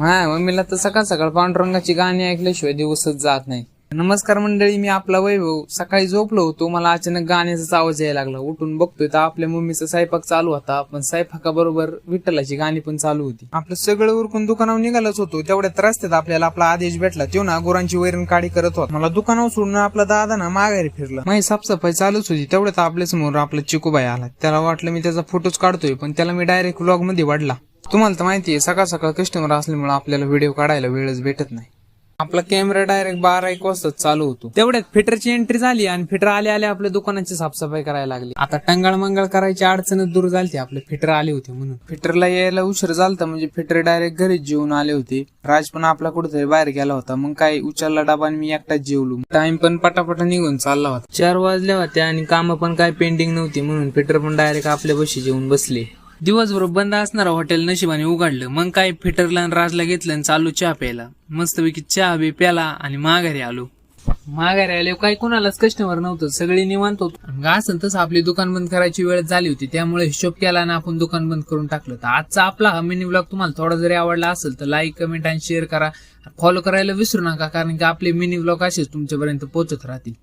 माझ्या मम्मीला तर सकाळ सकाळ पांडुरंगाची गाणी ऐकल्याशिवाय दिवसच जात नाही. नमस्कार मंडळी, मी आपला वैभव. सकाळी झोपलो होतो, मला अचानक गाण्याचा आवाज यायला लागला. उठून बघतोय तर आपल्या मम्मीचा स्वयंपाक चालू होता, पण स्वयंपाकाबरोबर विठ्ठलाची गाणी पण चालू होती. आपलं सगळं उरकून दुकानावर निघालच होतो, तेवढ्यात रस्त्यात आपल्याला आपला आदेश भेटला. तो ना गुरांची वैरण काढी करत होता. मला दुकानावर सोडून आपला दादा ना माघारी फिरला. माझी साफसफाई चालूच होती, तेवढ्यात आपल्या समोर आपला चिकूबाई आला. त्याला वाटलं मी त्याचा फोटोच काढतोय, पण त्याला मी डायरेक्ट व्लॉग मध्ये वाढला. तुम्हाला तर माहितीये, सकाळ सकाळ कस्टमर असल्यामुळे आपल्याला व्हिडिओ काढायला वेळच भेटत नाही. आपला कॅमेरा डायरेक्ट 12-1 वाजता चालू होतो. तेवढ्यात फिटरची एंट्री झाली आणि फिटर आले आपल्या दुकानाची साफसफाई करायला लागली. आता टंगाळ मंगळ करायची अडचणच दूर झाली. आपले फिटर आले होते म्हणून. फिटरला यायला उशीर झालता, म्हणजे फिटर डायरेक्ट घरीच जेवून आले होते. राज पण आपला कुठेतरी बाहेर गेला होता. मग काय उचलला डबा आणि मी एकटाच जेवलो. टाइम पण पटापटा निघून चालला होता. 4 वाजल्या होत्या आणि काम पण काय पेंडिंग नव्हती, म्हणून फिटर पण डायरेक्ट आपल्या बशी जेवून बसले. दिवसभर बंद असणारा हॉटेल नशिबाने उघडलं. मग काय फिटरला आणि राजला घेतलं आणि चालू चहा प्यायला. मस्तपैकी चहा बी प्याला आणि माघारी आलो. माघारी आले काही कोणालाच कस्टमर नव्हतं, सगळी निवांत होतो. असं तसं आपली दुकान बंद करायची वेळ झाली होती, त्यामुळे हिशोब केला आणि आपण दुकान बंद करून टाकलं. तर आजचा आपला हा मिनी व्लॉग तुम्हाला थोडा जरी आवडला असेल तर लाईक, कमेंट आणि शेअर करा. फॉलो करायला विसरू नका, कारण की आपले मिनी व्लॉग असेच तुमच्यापर्यंत पोहोचत राहतील.